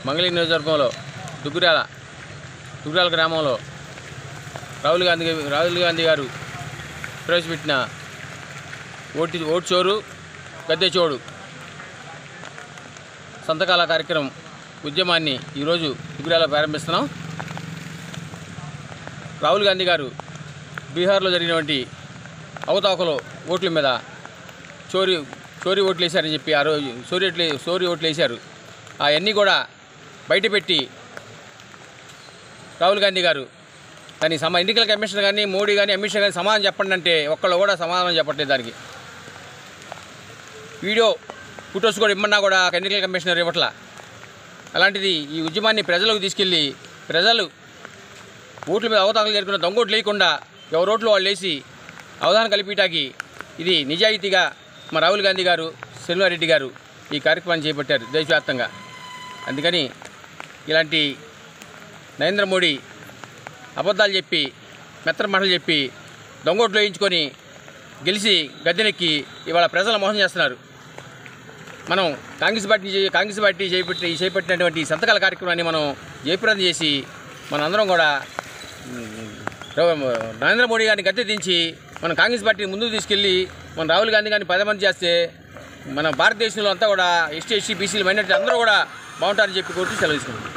మంగళగిరి నియోజకవర్గంలో దుగ్గురాల గ్రామంలో రాహుల్ గాంధీ గారు ప్రవేశపెట్టిన ఓటు చోరు గద్దె చోడు సంతకాల కార్యక్రమం ఉద్యమాన్ని ఈరోజు దుగ్గురాలో ప్రారంభిస్తున్నాం. రాహుల్ గాంధీ గారు బీహార్లో జరిగినటువంటి అవతావకలో ఓట్ల మీద చోరీ ఓట్లు వేశారని చెప్పి ఆ రోజు చోరీ ఓట్లు వేశారు. అవన్నీ కూడా బయటపెట్టి రాహుల్ గాంధీ గారు దానికి ఎన్నికల కమిషన్ కానీ మోడీ కానీ అమిత్ షా కానీ సమాధానం చెప్పండి అంటే ఒక్కళ్ళు కూడా సమాధానం చెప్పట్లేదు. దానికి వీడియో ఫొటోస్ కూడా ఇమ్మన్నా కూడా ఎన్నికల కమిషనర్ ఇవ్వట్లా. అలాంటిది ఈ ఉద్యమాన్ని ప్రజలకు తీసుకెళ్ళి ప్రజలు ఓట్ల మీద అవతారాలు జరుగుతున్న దొంగోట్లు లేకుండా ఎవరి ఓట్లు వాళ్ళు వేసి అవగాహన కలిపిటాకి ఇది నిజాయితీగా మా రాహుల్ గాంధీ గారు శర్మిలారెడ్డి గారు ఈ కార్యక్రమాన్ని చేపట్టారు దేశవ్యాప్తంగా. అందుకని ఇలాంటి నరేంద్ర మోడీ అబద్ధాలు చెప్పి మెత్తర మాటలు చెప్పి దొంగోట్లు వేయించుకొని గెలిచి గద్దెనెక్కి ఇవాళ ప్రజల మోసం చేస్తున్నారు. మనం కాంగ్రెస్ పార్టీ చేపట్టినటువంటి సంతకాల కార్యక్రమాన్ని మనం జయప్రదం చేసి మనందరం కూడా నరేంద్ర మోడీ గారిని గద్దె దించి మనం కాంగ్రెస్ పార్టీని ముందుకు తీసుకెళ్ళి మన రాహుల్ గాంధీ గారిని 10 మంది చేస్తే మన భారతదేశంలో అంతా కూడా ఎస్టీ బీసీలు మైనారిటీ అందరూ కూడా బాగుంటారని చెప్పి కోరుతూ సెలవు తీసుకుంటాం.